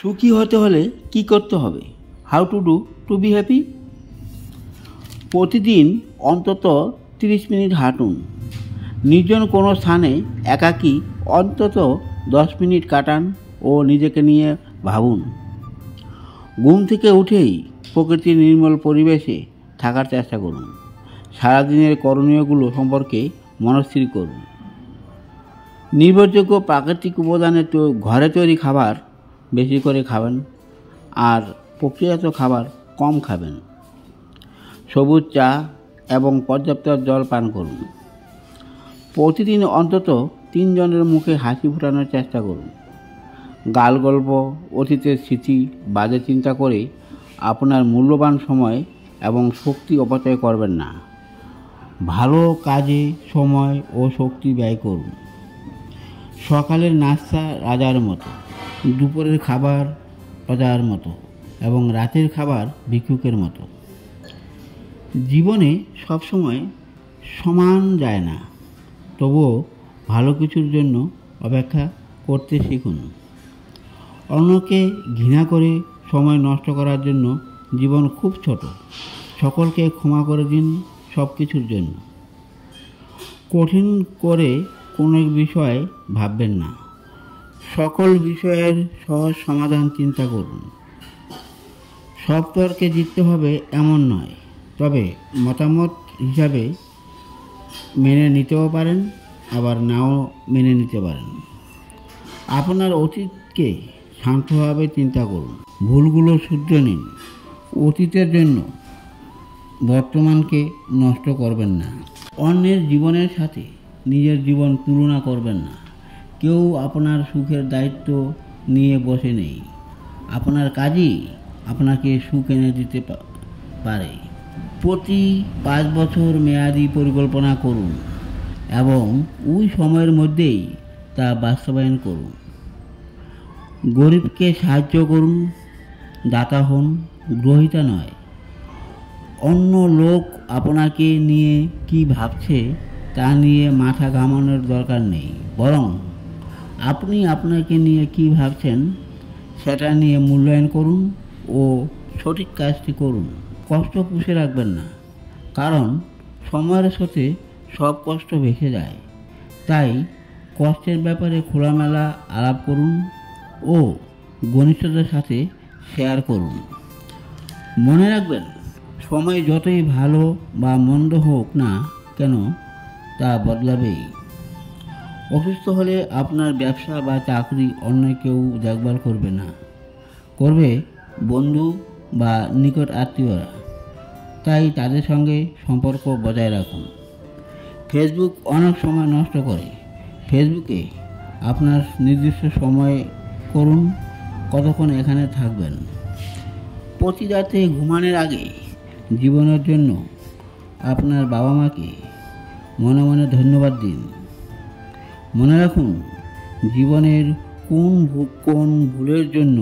সুখী হতে হলে কি করতে হবে? How to be happy. প্রতিদিন অন্তত 30 মিনিট হাঁটুন। নির্জন কোনো স্থানে একাকী অন্তত 10 মিনিট কাটান ও নিজেকে নিয়ে ভাবুন। ঘুম থেকে উঠেই প্রকৃতির নির্মল পরিবেশে থাকার চেষ্টা করুন। সারাদিনের করণীয়গুলো সম্পর্কে মনস্থির করুন। নির্ভরযোগ্য প্রাকৃতিক উপাদানে ঘরে তৈরি খাবার বেশি করে খাবেন আর প্রক্রিয়াজাত খাবার কম খাবেন। সবুজ চা এবং পর্যাপ্ত জল পান করুন। প্রতিদিন অন্তত 3 জনের মুখে হাসি ফোটানোর চেষ্টা করুন। গাল গল্প, অতীতের স্মৃতি বাজে চিন্তা করে আপনার মূল্যবান সময় এবং শক্তি অপচয় করবেন না। ভালো কাজে সময় ও শক্তি ব্যয় করুন। সকালের নাস্তা রাজার মতো, দুপুরের খাবার প্রজার মতো এবং রাতের খাবার ভিক্ষুকের মতো। জীবনে সবসময় সমান যায় না, তবুও ভালো কিছুর জন্য অপেক্ষা করতে শিখুন। অন্যকে ঘৃণা করে সময় নষ্ট করার জন্য জীবন খুব ছোট। সকলকে ক্ষমা করে দিন সব কিছুর জন্য। কঠিন করে কোনো বিষয় ভাববেন না, সকল বিষয়ের সহজ সমাধান চিন্তা করুন। সব তর্কে জিততে হবে এমন নয়, তবে মতামত হিসাবে মেনে নিতেও পারেন, আবার নাও মেনে নিতে পারেন। আপনার অতীতকে শান্তভাবে চিন্তা করুন, ভুলগুলো শুধরে নিন। অতীতের জন্য বর্তমানকে নষ্ট করবেন না। অন্যের জীবনের সাথে নিজের জীবন তুলনা করবেন না। কেউ আপনার সুখের দায়িত্ব নিয়ে বসে নেই। আপনার কাজই আপনাকে সুখ এনে দিতে পারে। প্রতি 5 বছর মেয়াদি পরিকল্পনা করুন এবং ওই সময়ের মধ্যেই তা বাস্তবায়ন করুন। গরিবকে সাহায্য করুন, দাতা হন, গ্রহীতা নয়। অন্য লোক আপনাকে নিয়ে কি ভাবছে তা নিয়ে মাথা ঘামানোর দরকার নেই, বরং আপনি আপনাকে নিয়ে কি ভাবছেন সেটা নিয়ে মূল্যায়ন করুন ও সঠিক কাজটি করুন। কষ্ট পুষে রাখবেন না, কারণ সময়ের সাথে সব কষ্ট ভেসে যায়। তাই কষ্টের ব্যাপারে খোলামেলা আলাপ করুন ও ঘনিষ্ঠদের সাথে শেয়ার করুন। মনে রাখবেন, সময় যতই ভালো বা মন্দ হোক না কেন তা বদলাবেই। অসুস্থ হলে আপনার ব্যবসা বা চাকরি অন্য কেউ দেখভাল করবে না, করবে বন্ধু বা নিকট আত্মীয়রা। তাই তাদের সঙ্গে সম্পর্ক বজায় রাখুন। ফেসবুক অনেক সময় নষ্ট করে। ফেসবুকে আপনার নির্দিষ্ট সময় করুন কতক্ষণ এখানে থাকবেন। প্রতি রাতে ঘুমানোর আগে জীবনের জন্য আপনার বাবা মাকে মনে মনে ধন্যবাদ দিন। মনে রাখুন, জীবনের কোন ভুলের জন্য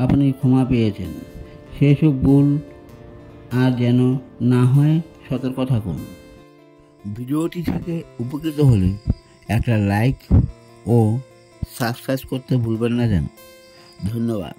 আপনি ক্ষমা পেয়েছেন, সেসব ভুল আর যেন না হয় সতর্ক থাকুন। ভিডিওটি থেকে উপকৃত হলে একটা লাইক ও সাবস্ক্রাইব করতে ভুলবেন না যেন। ধন্যবাদ।